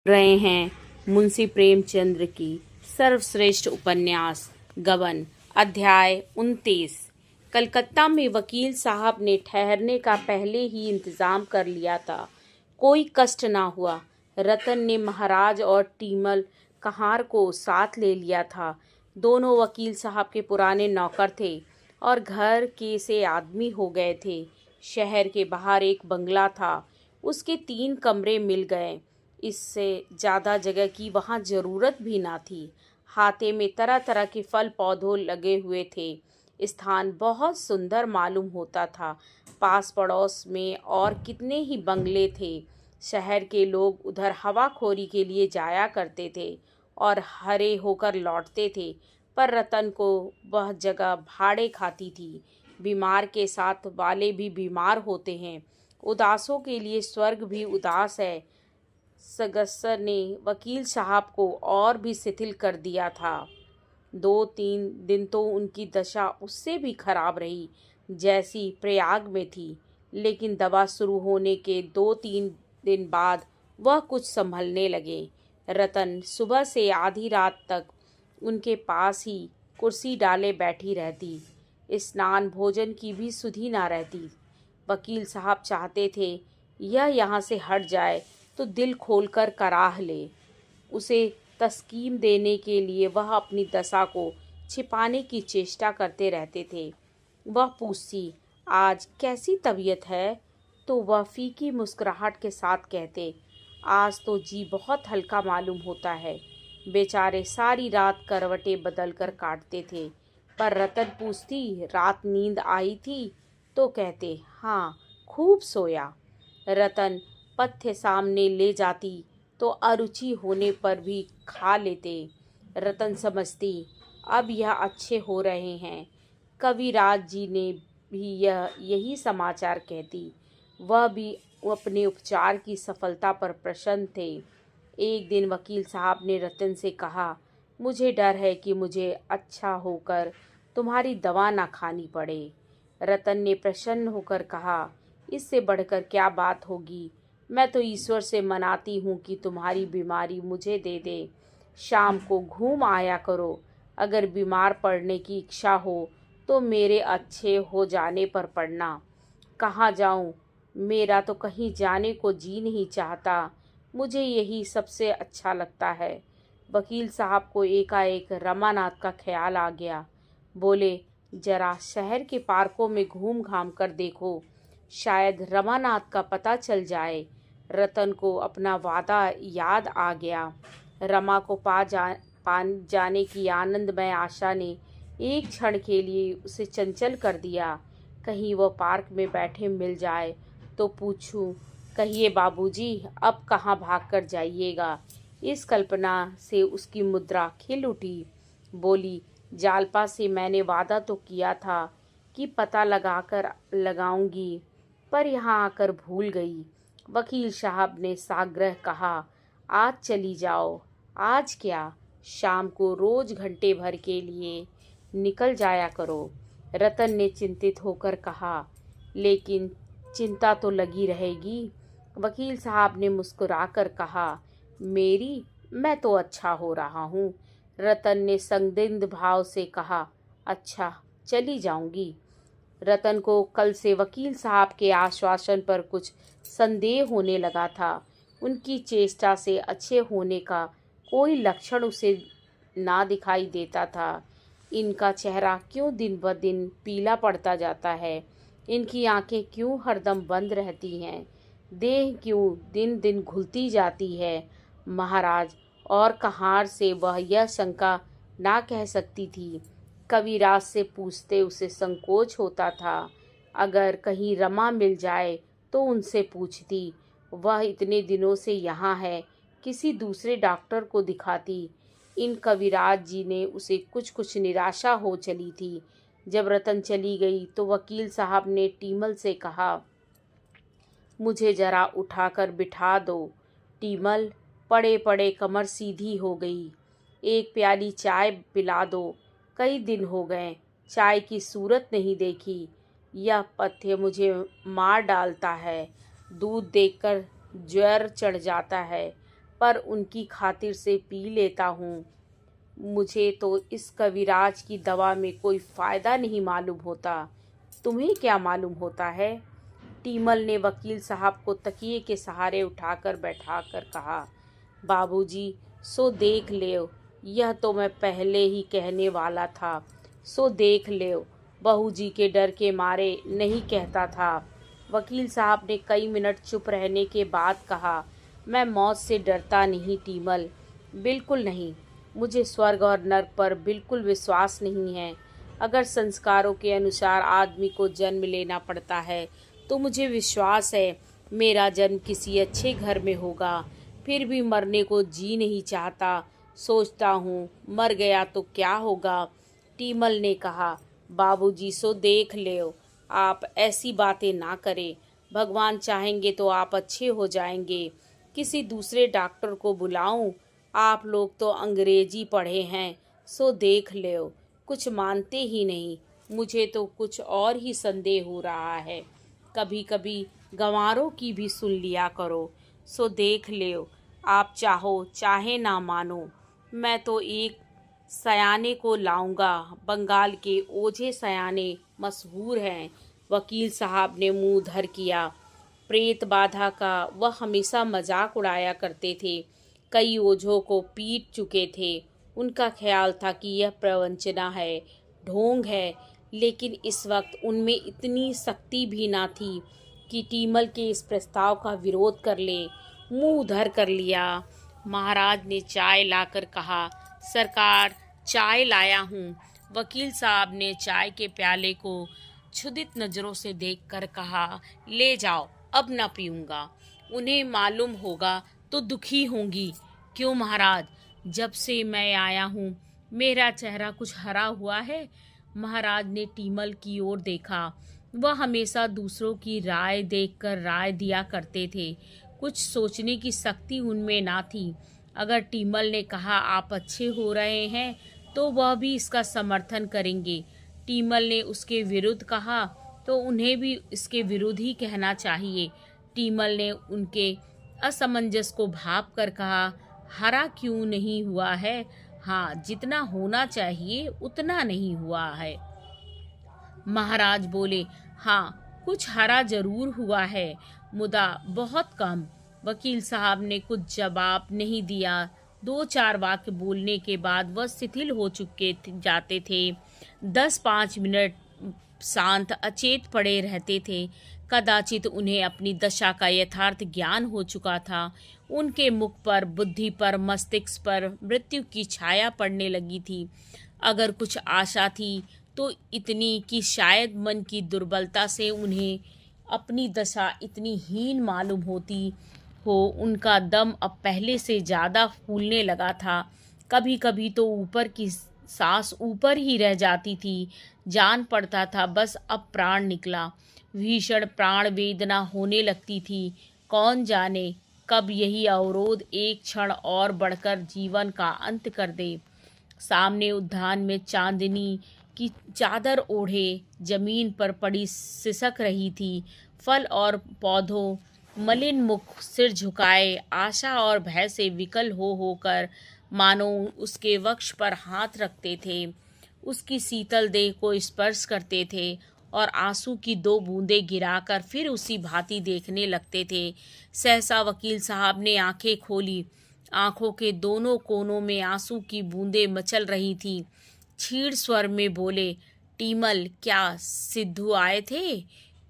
रहे हैं मुंशी प्रेमचंद्र की सर्वश्रेष्ठ उपन्यास गबन। अध्याय 29। कलकत्ता में वकील साहब ने ठहरने का पहले ही इंतजाम कर लिया था। कोई कष्ट ना हुआ। रतन ने महाराज और टीमल कहार को साथ ले लिया था। दोनों वकील साहब के पुराने नौकर थे और घर के से आदमी हो गए थे। शहर के बाहर एक बंगला था, उसके 3 कमरे मिल गए। इससे ज़्यादा जगह की वहाँ ज़रूरत भी ना थी। हाथे में तरह तरह के फल पौधों लगे हुए थे। स्थान बहुत सुंदर मालूम होता था। पास पड़ोस में और कितने ही बंगले थे। शहर के लोग उधर हवाखोरी के लिए जाया करते थे और हरे होकर लौटते थे, पर रतन को वह जगह भाड़े खाती थी। बीमार के साथ वाले भी बीमार होते हैं। उदासों के लिए स्वर्ग भी उदास है। सगस्सर ने वकील साहब को और भी शिथिल कर दिया था। 2-3 दिन तो उनकी दशा उससे भी खराब रही जैसी प्रयाग में थी, लेकिन दवा शुरू होने के 2-3 दिन बाद वह कुछ संभलने लगे। रतन सुबह से आधी रात तक उनके पास ही कुर्सी डाले बैठी रहती। स्नान भोजन की भी सुधि ना रहती। वकील साहब चाहते थे यह यहाँ से हट जाए तो दिल खोलकर कराह ले। उसे तस्कीम देने के लिए वह अपनी दशा को छिपाने की चेष्टा करते रहते थे। वह पूछती, आज कैसी तबीयत है? तो वह फीकी मुस्कुराहट के साथ कहते, आज तो जी बहुत हल्का मालूम होता है। बेचारे सारी रात करवटें बदल कर काटते थे। पर रतन पूछती, रात नींद आई थी? तो कहते, हाँ, खूब सोया। रतन पथ्य सामने ले जाती तो अरुचि होने पर भी खा लेते। रतन समझती, अब यह अच्छे हो रहे हैं। कविराज जी ने भी यही समाचार कहती। वह भी अपने उपचार की सफलता पर प्रसन्न थे। एक दिन वकील साहब ने रतन से कहा, मुझे डर है कि मुझे अच्छा होकर तुम्हारी दवा ना खानी पड़े। रतन ने प्रसन्न होकर कहा, इससे बढ़कर क्या बात होगी। मैं तो ईश्वर से मनाती हूँ कि तुम्हारी बीमारी मुझे दे दे। शाम को घूम आया करो। अगर बीमार पड़ने की इच्छा हो तो मेरे अच्छे हो जाने पर पड़ना। कहाँ जाऊँ? मेरा तो कहीं जाने को जी नहीं चाहता। मुझे यही सबसे अच्छा लगता है। वकील साहब को एकाएक रमानाथ का ख्याल आ गया। बोले, जरा शहर के पार्कों में घूम घाम कर देखो, शायद रमानाथ का पता चल जाए। रतन को अपना वादा याद आ गया। रमा को पा जाने की आनंदमय आशा ने एक क्षण के लिए उसे चंचल कर दिया। कहीं वह पार्क में बैठे मिल जाए तो पूछूं, कहिए बाबूजी, अब कहाँ भाग कर जाइएगा? इस कल्पना से उसकी मुद्रा खिल उठी। बोली, जालपा से मैंने वादा तो किया था कि पता लगाऊंगी, पर यहाँ आकर भूल गई। वकील साहब ने साग्रह कहा, आज चली जाओ। आज क्या, शाम को रोज घंटे भर के लिए निकल जाया करो। रतन ने चिंतित होकर कहा, लेकिन चिंता तो लगी रहेगी। वकील साहब ने मुस्कुराकर कहा, मैं तो अच्छा हो रहा हूँ। रतन ने संदिग्ध भाव से कहा, अच्छा, चली जाऊंगी। रतन को कल से वकील साहब के आश्वासन पर कुछ संदेह होने लगा था। उनकी चेष्टा से अच्छे होने का कोई लक्षण उसे ना दिखाई देता था। इनका चेहरा क्यों दिन ब दिन पीला पड़ता जाता है? इनकी आंखें क्यों हरदम बंद रहती हैं? देह क्यों दिन दिन घुलती जाती है? महाराज और कहार से वह यह शंका ना कह सकती थी। कविराज से पूछते उसे संकोच होता था। अगर कहीं रमा मिल जाए तो उनसे पूछती। वह इतने दिनों से यहाँ है, किसी दूसरे डॉक्टर को दिखाती। इन कविराज जी ने उसे कुछ कुछ निराशा हो चली थी। जब रतन चली गई तो वकील साहब ने टीमल से कहा, मुझे जरा उठाकर बिठा दो। टीमल पड़े पड़े कमर सीधी हो गई। एक प्याली चाय पिला दो। कई दिन हो गए, चाय की सूरत नहीं देखी। यह पथ्य मुझे मार डालता है। दूध देखकर ज्वर चढ़ जाता है। पर उनकी खातिर से पी लेता हूँ। मुझे तो इस कविराज की दवा में कोई फ़ायदा नहीं मालूम होता। तुम्हें क्या मालूम होता है? टीमल ने वकील साहब को तकिए के सहारे उठाकर बैठाकर कहा। बाबूजी, सो देख लेओ, यह तो मैं पहले ही कहने वाला था। सो देख लेओ, बहू जी के डर के मारे नहीं कहता था। वकील साहब ने कई मिनट चुप रहने के बाद कहा, मैं मौत से डरता नहीं टीमल, बिल्कुल नहीं। मुझे स्वर्ग और नर्क पर बिल्कुल विश्वास नहीं है। अगर संस्कारों के अनुसार आदमी को जन्म लेना पड़ता है तो मुझे विश्वास है मेरा जन्म किसी अच्छे घर में होगा। फिर भी मरने को जी नहीं चाहता। सोचता हूँ मर गया तो क्या होगा। टीमल ने कहा, बाबूजी, सो देख लो, आप ऐसी बातें ना करें। भगवान चाहेंगे तो आप अच्छे हो जाएंगे। किसी दूसरे डॉक्टर को बुलाऊं? आप लोग तो अंग्रेजी पढ़े हैं, सो देख लो। कुछ मानते ही नहीं। मुझे तो कुछ और ही संदेह हो रहा है। कभी कभी गंवारों की भी सुन लिया करो। सो देख लो, आप चाहो चाहे ना मानो। मैं तो एक सयाने को लाऊंगा। बंगाल के ओझे सयाने मशहूर हैं। वकील साहब ने मुंह धर किया। प्रेत बाधा का वह हमेशा मजाक उड़ाया करते थे। कई ओझों को पीट चुके थे। उनका ख्याल था कि यह प्रवंचना है, ढोंग है, लेकिन इस वक्त उनमें इतनी शक्ति भी ना थी कि टीमल के इस प्रस्ताव का विरोध कर ले। मुंह उधर कर लिया। महाराज ने चाय लाकर कहा, सरकार, चाय लाया हूँ। वकील साहब ने चाय के प्याले को क्षुधित नजरों से देखकर कहा, ले जाओ, अब न पीऊंगा। उन्हें मालूम होगा तो दुखी होंगी। क्यों महाराज, जब से मैं आया हूँ मेरा चेहरा कुछ हरा हुआ है? महाराज ने टीमल की ओर देखा। वह हमेशा दूसरों की राय देखकर राय दिया करते थे। कुछ सोचने की शक्ति उनमें ना थी। अगर टीमल ने कहा आप अच्छे हो रहे हैं तो वह भी इसका समर्थन करेंगे। टीमल ने उसके विरुद्ध कहा तो उन्हें भी इसके विरुद्ध ही कहना चाहिए। टीमल ने उनके असमंजस को भाप कर कहा, हरा क्यों नहीं हुआ है? हाँ, जितना होना चाहिए उतना नहीं हुआ है। महाराज बोले, हाँ, कुछ हरा जरूर हुआ है, मुदा बहुत कम। वकील साहब ने कुछ जवाब नहीं दिया। 2-4 वाक्य बोलने के बाद वह शिथिल हो चुके जाते थे। 10-5 मिनट शांत अचेत पड़े रहते थे। कदाचित उन्हें अपनी दशा का यथार्थ ज्ञान हो चुका था। उनके मुख पर, बुद्धि पर, मस्तिष्क पर मृत्यु की छाया पड़ने लगी थी। अगर कुछ आशा थी तो इतनी कि शायद मन की दुर्बलता से उन्हें अपनी दशा इतनी हीन मालूम होती हो। उनका दम अब पहले से ज़्यादा फूलने लगा था। कभी कभी तो ऊपर की सांस ऊपर ही रह जाती थी। जान पड़ता था बस अब प्राण निकला। भीषण प्राण वेदना होने लगती थी। कौन जाने कब यही अवरोध एक क्षण और बढ़कर जीवन का अंत कर दे। सामने उद्यान में चांदनी की चादर ओढ़े जमीन पर पड़ी सिसक रही थी। फल और पौधों मलिन मुख सिर झुकाए आशा और भय से विकल हो होकर मानो उसके वक्ष पर हाथ रखते थे, उसकी शीतल देह को स्पर्श करते थे और आंसू की 2 बूंदें गिराकर फिर उसी भांति देखने लगते थे। सहसा वकील साहब ने आंखें खोली। आंखों के दोनों कोनों में आंसू की बूंदें मचल रही थीं। छीड़ स्वर में बोले, टीमल, क्या सिद्धू आए थे?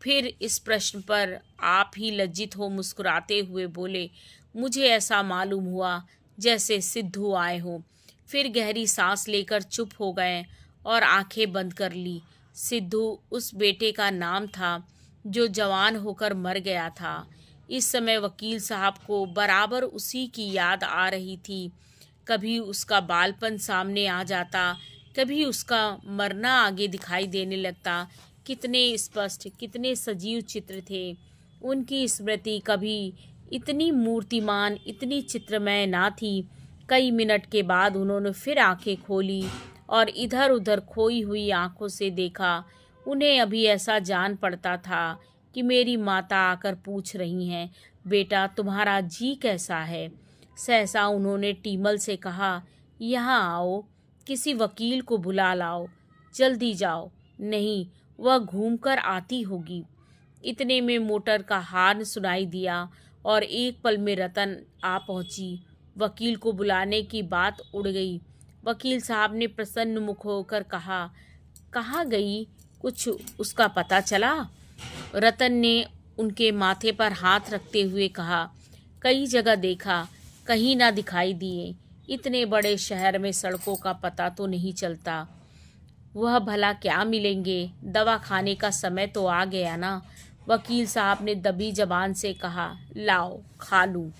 फिर इस प्रश्न पर आप ही लज्जित हो मुस्कुराते हुए बोले, मुझे ऐसा मालूम हुआ जैसे सिद्धू आए हो। फिर गहरी सांस लेकर चुप हो गए और आंखें बंद कर ली। सिद्धू उस बेटे का नाम था जो जवान होकर मर गया था। इस समय वकील साहब को बराबर उसी की याद आ रही थी। कभी उसका बालपन सामने आ जाता, कभी उसका मरना आगे दिखाई देने लगता। कितने स्पष्ट, कितने सजीव चित्र थे। उनकी स्मृति कभी इतनी मूर्तिमान, इतनी चित्रमय ना थी। कई मिनट के बाद उन्होंने फिर आंखें खोली और इधर उधर खोई हुई आंखों से देखा। उन्हें अभी ऐसा जान पड़ता था कि मेरी माता आकर पूछ रही हैं, बेटा तुम्हारा जी कैसा है? सहसा उन्होंने टीमल से कहा, यहाँ आओ, किसी वकील को बुला लाओ, जल्दी जाओ, नहीं वह घूमकर आती होगी। इतने में मोटर का हॉर्न सुनाई दिया और एक पल में रतन आ पहुंची। वकील को बुलाने की बात उड़ गई। वकील साहब ने प्रसन्न मुख होकर कहा, कहाँ गई, कुछ उसका पता चला? रतन ने उनके माथे पर हाथ रखते हुए कहा, कई जगह देखा, कहीं ना दिखाई दिए। इतने बड़े शहर में सड़कों का पता तो नहीं चलता। वह भला क्या मिलेंगे, दवा खाने का समय तो आ गया ना। वकील साहब ने दबी जबान से कहा, लाओ खा लूं।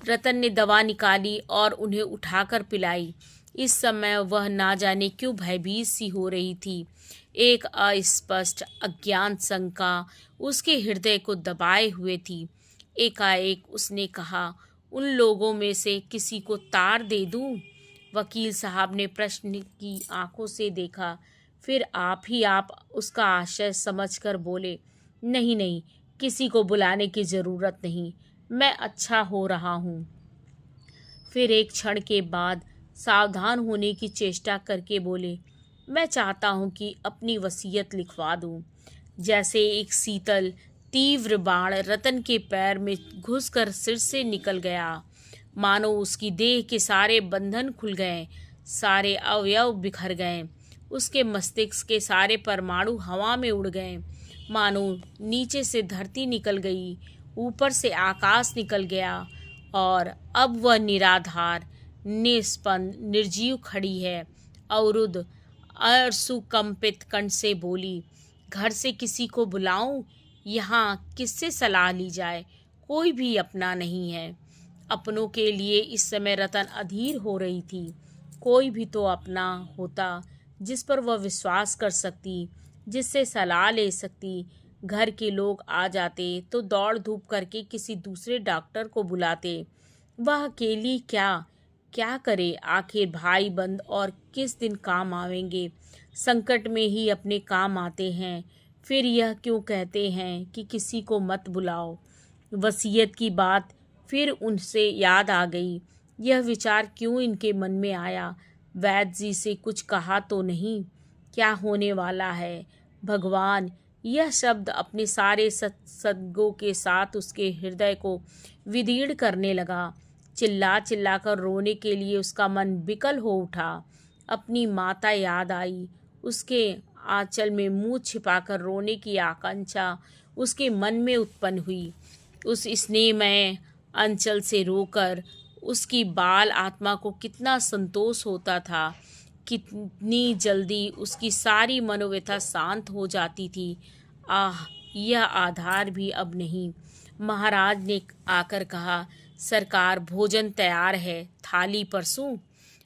रतन ने दवा निकाली और उन्हें उठाकर पिलाई। इस समय वह ना जाने क्यों भयभीत सी हो रही थी। एक अस्पष्ट अज्ञात शंका उसके हृदय को दबाए हुए थी। एकाएक उसने कहा, उन लोगों में से किसी को तार दे दूं? वकील साहब ने प्रश्न की आंखों से देखा, फिर आप उसका आशय समझकर बोले, नहीं नहीं, किसी को बुलाने की ज़रूरत नहीं, मैं अच्छा हो रहा हूँ। फिर एक क्षण के बाद सावधान होने की चेष्टा करके बोले, मैं चाहता हूँ कि अपनी वसीयत लिखवा दूँ। जैसे एक शीतल तीव्र बाण रतन के पैर में घुसकर सिर से निकल गया। मानो उसकी देह के सारे बंधन खुल गए, सारे अवयव बिखर गए, उसके मस्तिष्क के सारे परमाणु हवा में उड़ गए। मानो नीचे से धरती निकल गई, ऊपर से आकाश निकल गया और अब वह निराधार, निस्पंद, निर्जीव खड़ी है। अवरुद्ध और सुकंपित कंठ से बोली, घर से किसी को बुलाऊं? यहाँ किससे सलाह ली जाए? कोई भी अपना नहीं है। अपनों के लिए इस समय रतन अधीर हो रही थी। कोई भी तो अपना होता जिस पर वह विश्वास कर सकती, जिससे सलाह ले सकती। घर के लोग आ जाते तो दौड़ धूप करके किसी दूसरे डॉक्टर को बुलाते। वह अकेली क्या करे? आखिर भाई बंद और किस दिन काम आवेंगे? संकट में ही अपने काम आते हैं। फिर यह क्यों कहते हैं कि किसी को मत बुलाओ? वसीयत की बात फिर उनसे याद आ गई। यह विचार क्यों इनके मन में आया? वैद्य जी से कुछ कहा तो नहीं? क्या होने वाला है? भगवान! यह शब्द अपने सारे सद्संगों के साथ उसके हृदय को विदीर्ण करने लगा। चिल्ला चिल्ला कर रोने के लिए उसका मन विकल हो उठा। अपनी माता याद आई। उसके आंचल में मुंह छिपाकर रोने की आकांक्षा उसके मन में उत्पन्न हुई। उस स्नेहमय अंचल से रोकर उसकी बाल आत्मा को कितना संतोष होता था। कितनी जल्दी उसकी सारी मनोव्यथा शांत हो जाती थी। आह, यह आधार भी अब नहीं। महाराज ने आकर कहा, सरकार भोजन तैयार है, थाली परसूं?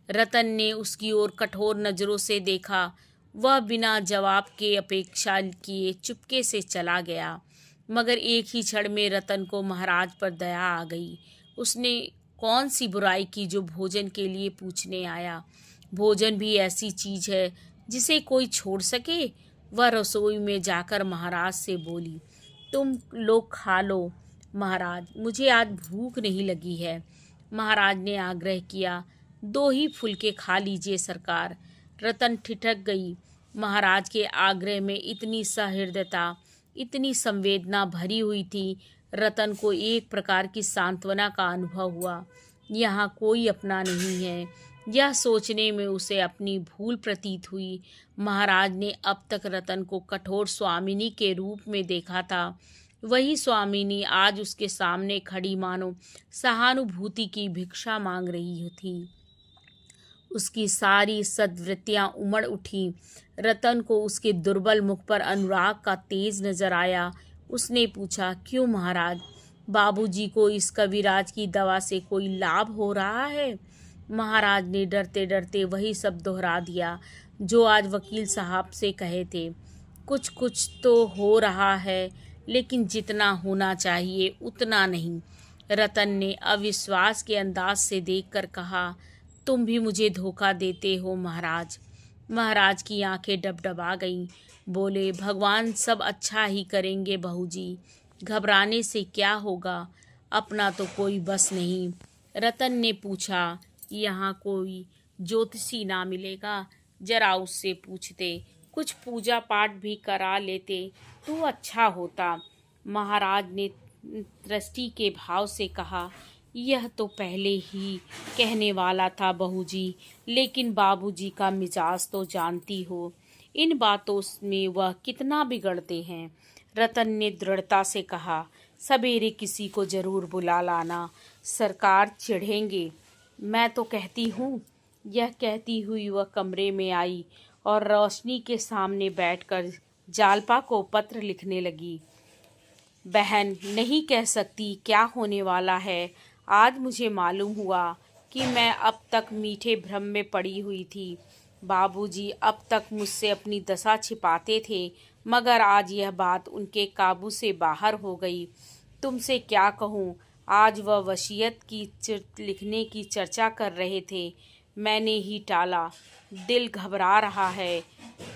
रतन ने उसकी ओर कठोर नजरों से देखा। वह बिना जवाब के अपेक्षा किए चुपके से चला गया। मगर एक ही क्षण में रतन को महाराज पर दया आ गई। उसने कौन सी बुराई की जो भोजन के लिए पूछने आया? भोजन भी ऐसी चीज है जिसे कोई छोड़ सके? वह रसोई में जाकर महाराज से बोली, तुम लोग खा लो महाराज, मुझे आज भूख नहीं लगी है। महाराज ने आग्रह किया, 2 ही फुलके खा लीजिए सरकार। रतन ठिठक गई। महाराज के आग्रह में इतनी सहृदयता, इतनी संवेदना भरी हुई थी। रतन को एक प्रकार की सांत्वना का अनुभव हुआ। यहाँ कोई अपना नहीं है, यह सोचने में उसे अपनी भूल प्रतीत हुई। महाराज ने अब तक रतन को कठोर स्वामिनी के रूप में देखा था। वही स्वामिनी आज उसके सामने खड़ी मानो सहानुभूति की भिक्षा मांग रही थी। उसकी सारी सद्वृत्तियां उमड़ उठी। रतन को उसके दुर्बल मुख पर अनुराग का तेज नजर आया। उसने पूछा, क्यों महाराज, बाबूजी को इस कविराज की दवा से कोई लाभ हो रहा है? महाराज ने डरते डरते वही सब दोहरा दिया जो आज वकील साहब से कहे थे। कुछ कुछ तो हो रहा है, लेकिन जितना होना चाहिए उतना नहीं। रतन ने अविश्वास के अंदाज से देखकर कहा, तुम भी मुझे धोखा देते हो महाराज। महाराज की आंखें डबडबा गईं। बोले, भगवान सब अच्छा ही करेंगे बहू जी, घबराने से क्या होगा? अपना तो कोई बस नहीं। रतन ने पूछा, यहाँ कोई ज्योतिषी ना मिलेगा? जरा उससे पूछते, कुछ पूजा पाठ भी करा लेते तो अच्छा होता। महाराज ने दृष्टि के भाव से कहा, यह तो पहले ही कहने वाला था बहू जी, लेकिन बाबूजी का मिजाज तो जानती हो, इन बातों में वह कितना बिगड़ते हैं। रतन ने दृढ़ता से कहा, सवेरे किसी को जरूर बुला लाना, सरकार चिढ़ेंगे। मैं तो कहती हूँ। यह कहती हुई वह कमरे में आई और रोशनी के सामने बैठकर जालपा को पत्र लिखने लगी। बहन, नहीं कह सकती क्या होने वाला है। आज मुझे मालूम हुआ कि मैं अब तक मीठे भ्रम में पड़ी हुई थी। बाबूजी अब तक मुझसे अपनी दशा छिपाते थे, मगर आज यह बात उनके काबू से बाहर हो गई। तुमसे क्या कहूँ, आज वह वसीयत की लिखने की चर्चा कर रहे थे, मैंने ही टाला। दिल घबरा रहा है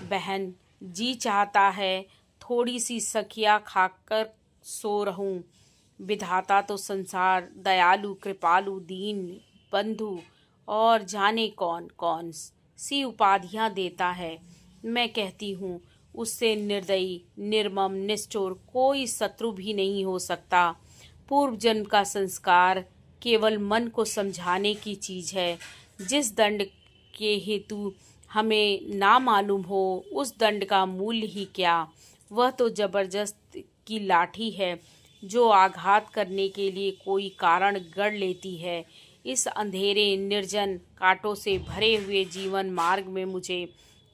बहन, जी चाहता है थोड़ी सी सखिया खाकर सो रहूं। विधाता तो संसार दयालु कृपालु दीन बंधु और जाने कौन कौन सी उपाधियां देता है। मैं कहती हूँ, उससे निर्दयी निर्मम निष्ठुर कोई शत्रु भी नहीं हो सकता। पूर्व जन्म का संस्कार केवल मन को समझाने की चीज है। जिस दंड के हेतु हमें ना मालूम हो, उस दंड का मूल्य ही क्या। वह तो जबरदस्त की लाठी है जो आघात करने के लिए कोई कारण गढ़ लेती है। इस अंधेरे निर्जन कांटों से भरे हुए जीवन मार्ग में मुझे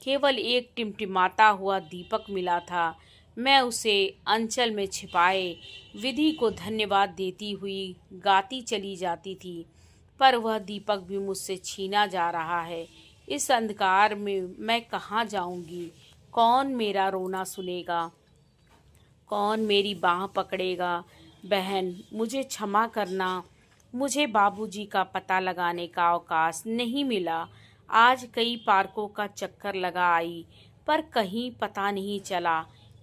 केवल एक टिमटिमाता हुआ दीपक मिला था। मैं उसे अंचल में छिपाए विधि को धन्यवाद देती हुई गाती चली जाती थी, पर वह दीपक भी मुझसे छीना जा रहा है। इस अंधकार में मैं कहाँ जाऊंगी? कौन मेरा रोना सुनेगा? कौन मेरी बाह पकड़ेगा? बहन, मुझे क्षमा करना, मुझे बाबूजी का पता लगाने का अवकाश नहीं मिला। आज कई पार्कों का चक्कर लगा आई, पर कहीं पता नहीं चला।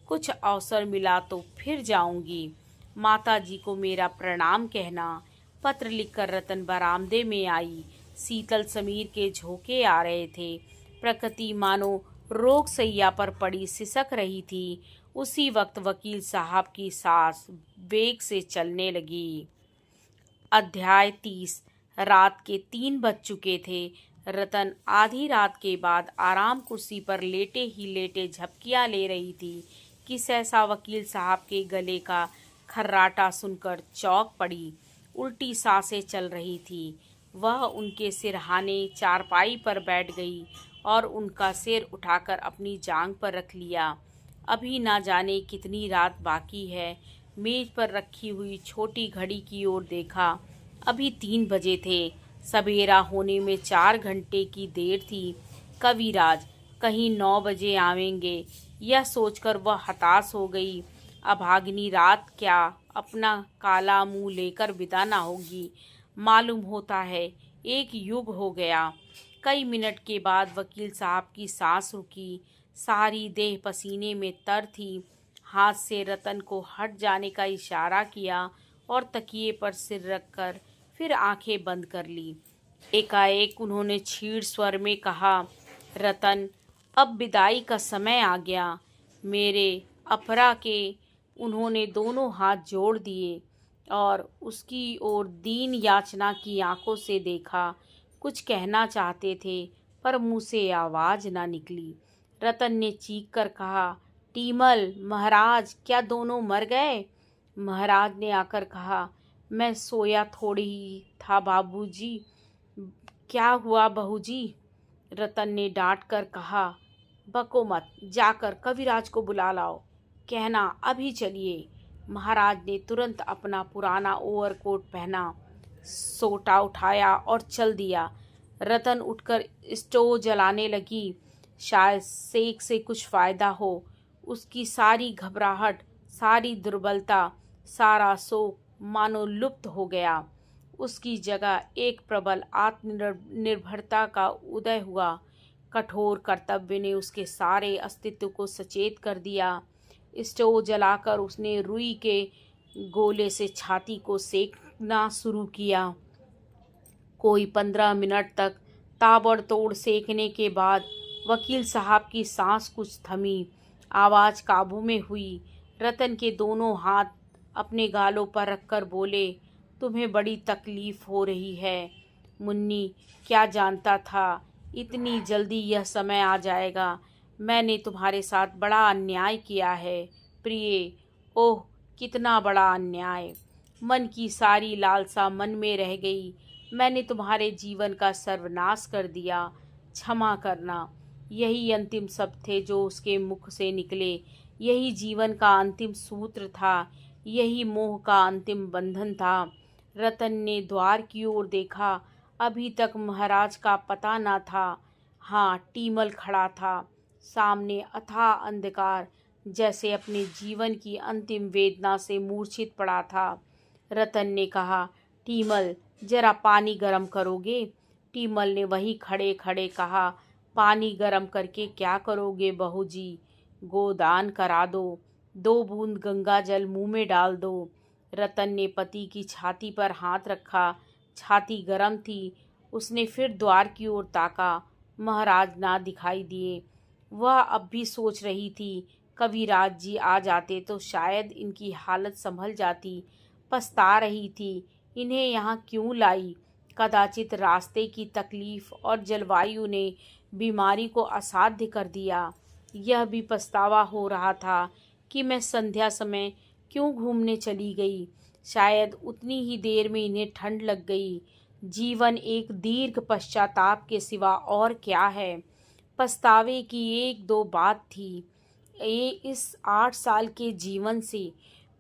कुछ अवसर मिला तो फिर जाऊंगी। माता जी को मेरा प्रणाम कहना। पत्र लिखकर रतन बरामदे में आई। शीतल समीर के झोंके आ रहे थे। प्रकृति मानो रोग सैया पर पड़ी सिसक रही थी। उसी वक्त वकील साहब की सांस वेग से चलने लगी। अध्याय 30। रात के 3 बज चुके थे। रतन आधी रात के बाद आराम कुर्सी पर लेटे ही लेटे झपकियां ले रही थी कि सहसा वकील साहब के गले का खर्राटा सुनकर चौंक पड़ी। उल्टी सांसें चल रही थी। वह उनके सिरहाने चारपाई पर बैठ गई और उनका सिर उठाकर अपनी जांघ पर रख लिया। अभी ना जाने कितनी रात बाकी है। मेज पर रखी हुई छोटी घड़ी की ओर देखा। अभी 3 बजे थे। सवेरा होने में 4 घंटे की देर थी। कविराज कहीं 9 बजे आवेंगे, यह सोचकर वह हताश हो गई। अभागिनी रात क्या अपना काला मुंह लेकर विदा ना होगी। मालूम होता है 1 युग हो गया। कई मिनट के बाद वकील साहब की सांस रुकी। सारी देह पसीने में तर थी। हाथ से रतन को हट जाने का इशारा किया और तकिए पर सिर रखकर फिर आंखें बंद कर ली। एकाएक उन्होंने छीड़ स्वर में कहा, रतन, अब विदाई का समय आ गया। मेरे अपरा के उन्होंने दोनों हाथ जोड़ दिए और उसकी ओर दीन याचना की आंखों से देखा। कुछ कहना चाहते थे पर मुंह से आवाज ना निकली। रतन ने चीख कर कहा, टीमल, महाराज, क्या दोनों मर गए? महाराज ने आकर कहा, मैं सोया थोड़ी ही था बाबूजी। क्या हुआ बहूजी? रतन ने डांट कर कहा, बको मत, जाकर कविराज को बुला लाओ। कहना अभी चलिए। महाराज ने तुरंत अपना पुराना ओवरकोट पहना, सोटा उठाया और चल दिया। रतन उठकर स्टोव जलाने लगी। शायद सेक से कुछ फायदा हो। उसकी सारी घबराहट, सारी दुर्बलता, सारा शोक मानो लुप्त हो गया। उसकी जगह एक प्रबल आत्मनिर्भरता का उदय हुआ। कठोर कर्तव्य ने उसके सारे अस्तित्व को सचेत कर दिया। स्टोव जलाकर उसने रुई के गोले से छाती को सेकना शुरू किया। कोई 15 मिनट तक ताबड़तोड़ सेकने के बाद वकील साहब की सांस कुछ थमी, आवाज़ काबू में हुई। रतन के दोनों हाथ अपने गालों पर रखकर बोले, तुम्हें बड़ी तकलीफ हो रही है मुन्नी। क्या जानता था इतनी जल्दी यह समय आ जाएगा। मैंने तुम्हारे साथ बड़ा अन्याय किया है प्रिय। ओह कितना बड़ा अन्याय। मन की सारी लालसा मन में रह गई। मैंने तुम्हारे जीवन का सर्वनाश कर दिया। क्षमा करना। यही अंतिम शब्द थे जो उसके मुख से निकले। यही जीवन का अंतिम सूत्र था। यही मोह का अंतिम बंधन था। रतन ने द्वार की ओर देखा। अभी तक महाराज का पता न था। हाँ, टीमल खड़ा था सामने, अथाह अंधकार, जैसे अपने जीवन की अंतिम वेदना से मूर्छित पड़ा था। रतन ने कहा, टीमल जरा पानी गरम करोगे? टीमल ने वहीं खड़े खड़े कहा, पानी गरम करके क्या करोगे बहू जी? गोदान करा दो। 2 बूंद गंगा जल मुंह में डाल दो। रतन ने पति की छाती पर हाथ रखा। छाती गरम थी। उसने फिर द्वार की ओर ताका। महाराज ना दिखाई दिए। वह अब भी सोच रही थी, कविराज जी आ जाते तो शायद इनकी हालत संभल जाती। पछता रही थी, इन्हें यहाँ क्यों लाई। कदाचित रास्ते की तकलीफ और जलवायु ने बीमारी को असाध्य कर दिया। यह भी पछतावा हो रहा था कि मैं संध्या समय क्यों घूमने चली गई। शायद उतनी ही देर में इन्हें ठंड लग गई। जीवन एक दीर्घ पश्चाताप के सिवा और क्या है। पछतावे की 1-2 बात थी। इस 8 साल के जीवन से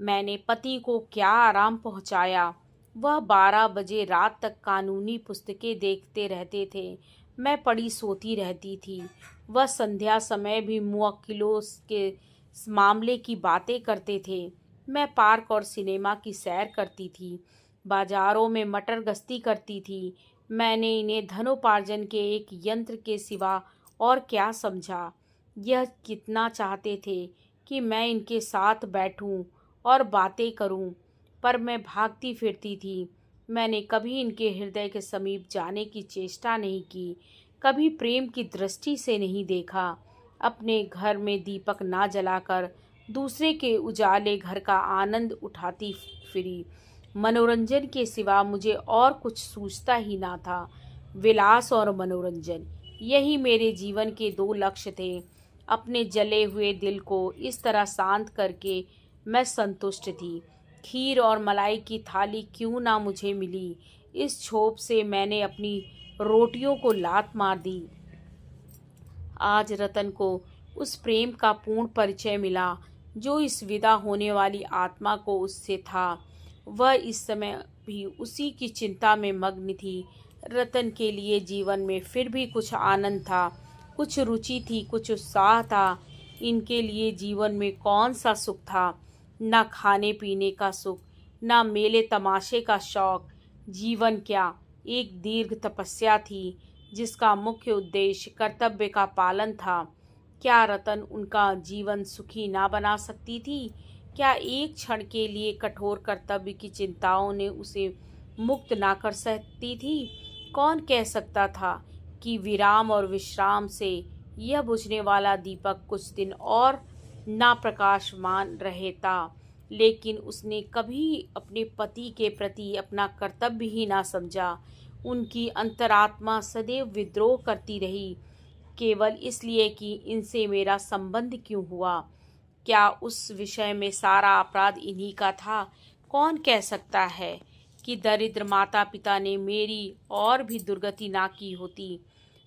मैंने पति को क्या आराम पहुंचाया। वह 12 बजे रात तक कानूनी पुस्तकें देखते रहते थे। मैं पड़ी सोती रहती थी। वह संध्या समय भी मुवक्किलों के मामले की बातें करते थे। मैं पार्क और सिनेमा की सैर करती थी। बाजारों में मटर गश्ती करती थी। मैंने इन्हें धनोपार्जन के एक यंत्र के सिवा और क्या समझा। यह कितना चाहते थे कि मैं इनके साथ बैठूं और बातें करूं, पर मैं भागती फिरती थी। मैंने कभी इनके हृदय के समीप जाने की चेष्टा नहीं की, कभी प्रेम की दृष्टि से नहीं देखा। अपने घर में दीपक ना जलाकर दूसरे के उजाले घर का आनंद उठाती फिरी। मनोरंजन के सिवा मुझे और कुछ सूझता ही ना था। विलास और मनोरंजन, यही मेरे जीवन के 2 लक्ष्य थे। अपने जले हुए दिल को इस तरह शांत करके मैं संतुष्ट थी। खीर और मलाई की थाली क्यों ना मुझे मिली। इस क्षोभ से मैंने अपनी रोटियों को लात मार दी। आज रतन को उस प्रेम का पूर्ण परिचय मिला जो इस विदा होने वाली आत्मा को उससे था। वह इस समय भी उसी की चिंता में मग्न थी। रतन के लिए जीवन में फिर भी कुछ आनंद था, कुछ रुचि थी, कुछ उत्साह था। इनके लिए जीवन में कौन सा सुख था? ना खाने पीने का सुख, ना मेले तमाशे का शौक। जीवन क्या एक दीर्घ तपस्या थी जिसका मुख्य उद्देश्य कर्तव्य का पालन था। क्या रतन उनका जीवन सुखी ना बना सकती थी? क्या एक क्षण के लिए कठोर कर्तव्य की चिंताओं ने उसे मुक्त ना कर सकती थी? कौन कह सकता था कि विराम और विश्राम से यह बुझने वाला दीपक कुछ दिन और ना प्रकाशमान रहता। लेकिन उसने कभी अपने पति के प्रति अपना कर्तव्य ही ना समझा। उनकी अंतरात्मा सदैव विद्रोह करती रही, केवल इसलिए कि इनसे मेरा संबंध क्यों हुआ। क्या उस विषय में सारा अपराध इन्हीं का था? कौन कह सकता है कि दरिद्र माता पिता ने मेरी और भी दुर्गति ना की होती।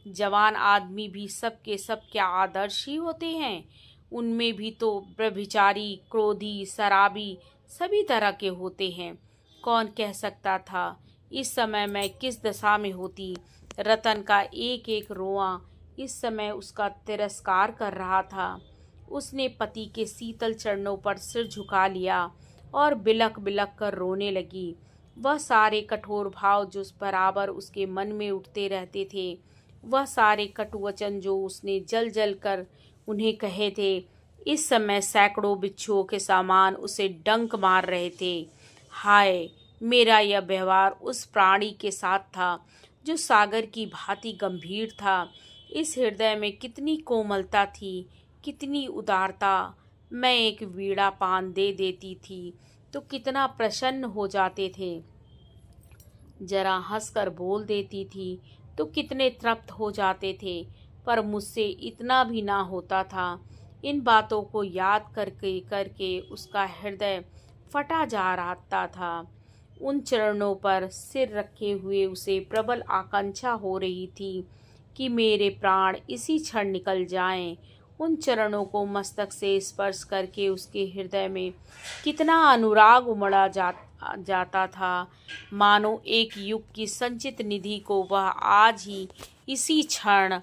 जवान आदमी भी सब के सब क्या आदर्श ही होते हैं? उनमें भी तो व्यभिचारी, क्रोधी, शराबी सभी तरह के होते हैं। कौन कह सकता था इस समय मैं किस दशा में होती। रतन का एक एक रोआ इस समय उसका तिरस्कार कर रहा था। उसने पति के शीतल चरणों पर सिर झुका लिया और बिलख बिलख कर रोने लगी। वह सारे कठोर भाव जो बराबर उसके मन में उठते रहते थे, वह सारे कटु वचन जो उसने जल जल कर उन्हें कहे थे, इस समय सैकड़ों बिच्छुओं के समान उसे डंक मार रहे थे। हाय, मेरा यह व्यवहार उस प्राणी के साथ था जो सागर की भांति गंभीर था। इस हृदय में कितनी कोमलता थी, कितनी उदारता। मैं एक वीणा पान दे देती थी तो कितना प्रसन्न हो जाते थे, जरा हंसकर बोल देती थी तो कितने तृप्त हो जाते थे, पर मुझसे इतना भी ना होता था। इन बातों को याद करके करके उसका हृदय फटा जा रहा था। उन चरणों पर सिर रखे हुए उसे प्रबल आकांक्षा हो रही थी कि मेरे प्राण इसी क्षण निकल जाएं। उन चरणों को मस्तक से स्पर्श करके उसके हृदय में कितना अनुराग उमड़ा जाता था, मानो एक युग की संचित निधि को वह आज ही इसी क्षण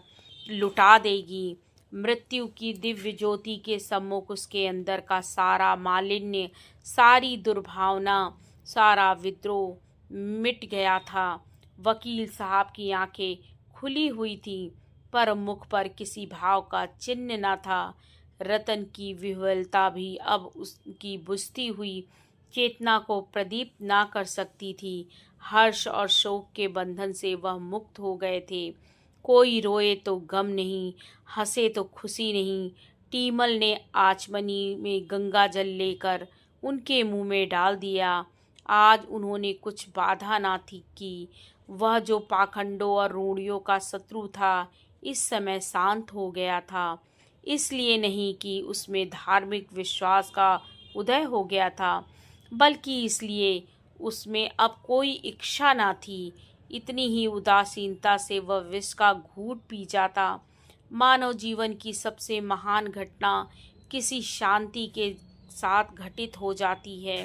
लुटा देगी। मृत्यु की दिव्य ज्योति के सम्मुख उसके अंदर का सारा मालिन्य, सारी दुर्भावना, सारा विद्रोह मिट गया था। वकील साहब की आंखें खुली हुई थी, पर मुख पर किसी भाव का चिन्ह न था। रतन की विह्वलता भी अब उसकी बुझती हुई चेतना को प्रदीप्त ना कर सकती थी। हर्ष और शोक के बंधन से वह मुक्त हो गए थे। कोई रोए तो गम नहीं, हंसे तो खुशी नहीं। टीमल ने आचमनी में गंगा जल लेकर उनके मुंह में डाल दिया। आज उन्होंने कुछ बाधा ना थी की। वह जो पाखंडों और रूढ़ियों का शत्रु था, इस समय शांत हो गया था। इसलिए नहीं कि उसमें धार्मिक विश्वास का उदय हो गया था, बल्कि इसलिए उसमें अब कोई इच्छा ना थी। इतनी ही उदासीनता से वह विष का घूंट पी जाता। मानव जीवन की सबसे महान घटना किसी शांति के साथ घटित हो जाती है।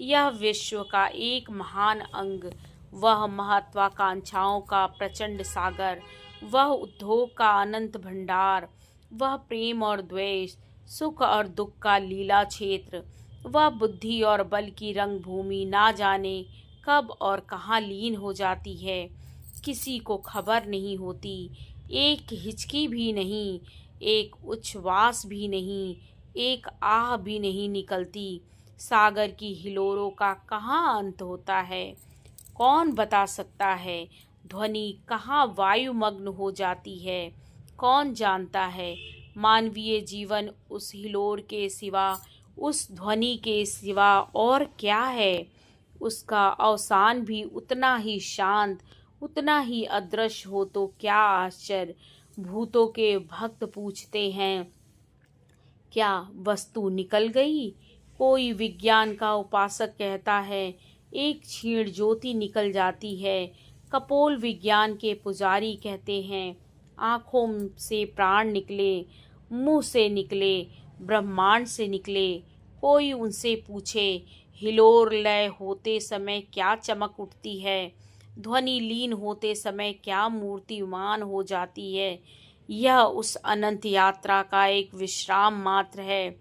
यह विश्व का एक महान अंग, वह महत्वाकांक्षाओं का प्रचंड सागर, वह उद्योग का अनंत भंडार, वह प्रेम और द्वेष, सुख और दुख का लीला क्षेत्र, वह बुद्धि और बल की रंग भूमि ना जाने कब और कहाँ लीन हो जाती है। किसी को खबर नहीं होती, एक हिचकी भी नहीं, एक उच्छ्वास भी नहीं, एक आह भी नहीं निकलती। सागर की हिलोरों का कहाँ अंत होता है, कौन बता सकता है? ध्वनि कहाँ वायुमग्न हो जाती है, कौन जानता है? मानवीय जीवन उस हिलोर के सिवा, उस ध्वनि के सिवा और क्या है? उसका अवसान भी उतना ही शांत, उतना ही अदृश्य हो तो क्या आश्चर्य। भूतों के भक्त पूछते हैं, क्या वस्तु निकल गई? कोई विज्ञान का उपासक कहता है, एक क्षीण ज्योति निकल जाती है। कपोल विज्ञान के पुजारी कहते हैं, आँखों से प्राण निकले, मुंह से निकले, ब्रह्मांड से निकले। कोई उनसे पूछे, हिलोर लय होते समय क्या चमक उठती है, ध्वनि लीन होते समय क्या मूर्तिमान हो जाती है। यह उस अनंत यात्रा का एक विश्राम मात्र है,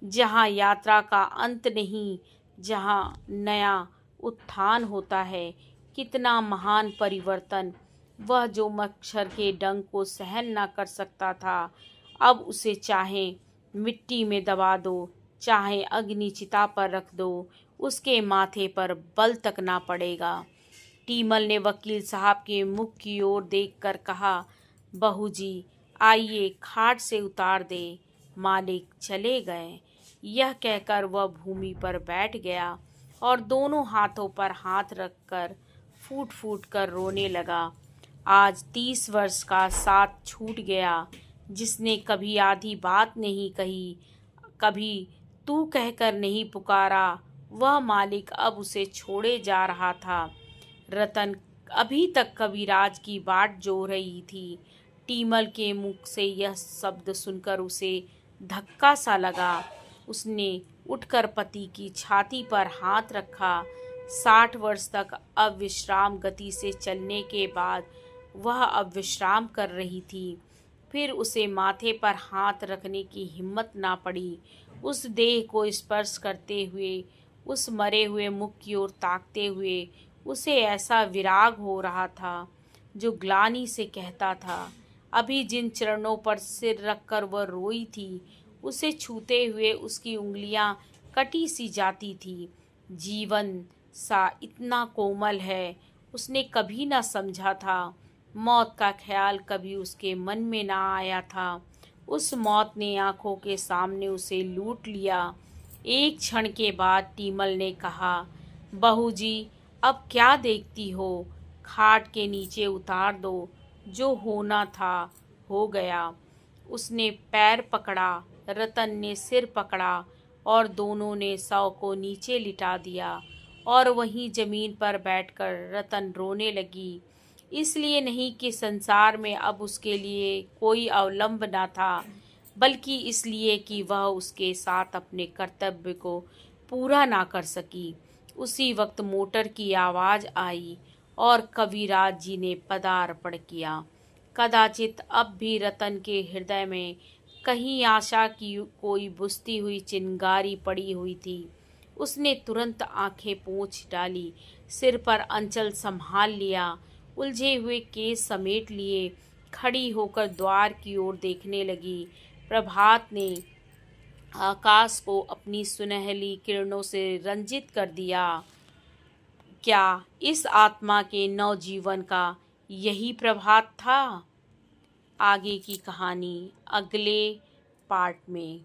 जहाँ यात्रा का अंत नहीं, जहाँ नया उत्थान होता है। कितना महान परिवर्तन! वह जो मच्छर के डंक को सहन न कर सकता था, अब उसे चाहे मिट्टी में दबा दो, चाहे अग्नि चिता पर रख दो, उसके माथे पर बल तक ना पड़ेगा। टीमल ने वकील साहब के मुख की ओर देखकर कहा, बहू जी, आइए खाट से उतार दे। मालिक चले गए। यह कहकर वह भूमि पर बैठ गया और दोनों हाथों पर हाथ रखकर फूट फूट कर रोने लगा। आज 30 वर्ष का साथ छूट गया। जिसने कभी आधी बात नहीं कही, कभी तू कहकर नहीं पुकारा, वह मालिक अब उसे छोड़े जा रहा था। रतन अभी तक कविराज की बाट जो रही थी। टीमल के मुख से यह शब्द सुनकर उसे धक्का सा लगा। उसने उठकर पति की छाती पर हाथ रखा। 60 वर्ष तक अविश्राम गति से चलने के बाद वह अब विश्राम कर रही थी। फिर उसे माथे पर हाथ रखने की हिम्मत ना पड़ी। उस देह को स्पर्श करते हुए, उस मरे हुए मुख की ओर ताकते हुए उसे ऐसा विराग हो रहा था जो ग्लानि से कहता था, अभी जिन चरणों पर सिर रखकर वह रोई थी, उसे छूते हुए उसकी उंगलियां कटी सी जाती थी। जीवन सा इतना कोमल है, उसने कभी ना समझा था। मौत का ख्याल कभी उसके मन में ना आया था। उस मौत ने आंखों के सामने उसे लूट लिया। एक क्षण के बाद टीमल ने कहा, बहू जी, अब क्या देखती हो? खाट के नीचे उतार दो। जो होना था हो गया। उसने पैर पकड़ा, रतन ने सिर पकड़ा और दोनों ने शव को नीचे लिटा दिया और वहीं जमीन पर बैठकर रतन रोने लगी। इसलिए नहीं कि संसार में अब उसके लिए कोई अवलंब न था, बल्कि इसलिए कि वह उसके साथ अपने कर्तव्य को पूरा ना कर सकी। उसी वक्त मोटर की आवाज़ आई और कविराज जी ने पदार्पण किया। कदाचित अब भी रतन के हृदय में कहीं आशा की कोई बुझती हुई चिंगारी पड़ी हुई थी। उसने तुरंत आंखें पोंछ डाली, सिर पर अंचल संभाल लिया, उलझे हुए केस समेट लिए, खड़ी होकर द्वार की ओर देखने लगी। प्रभात ने आकाश को अपनी सुनहली किरणों से रंजित कर दिया। क्या इस आत्मा के नवजीवन का यही प्रभात था? आगे की कहानी अगले पार्ट में।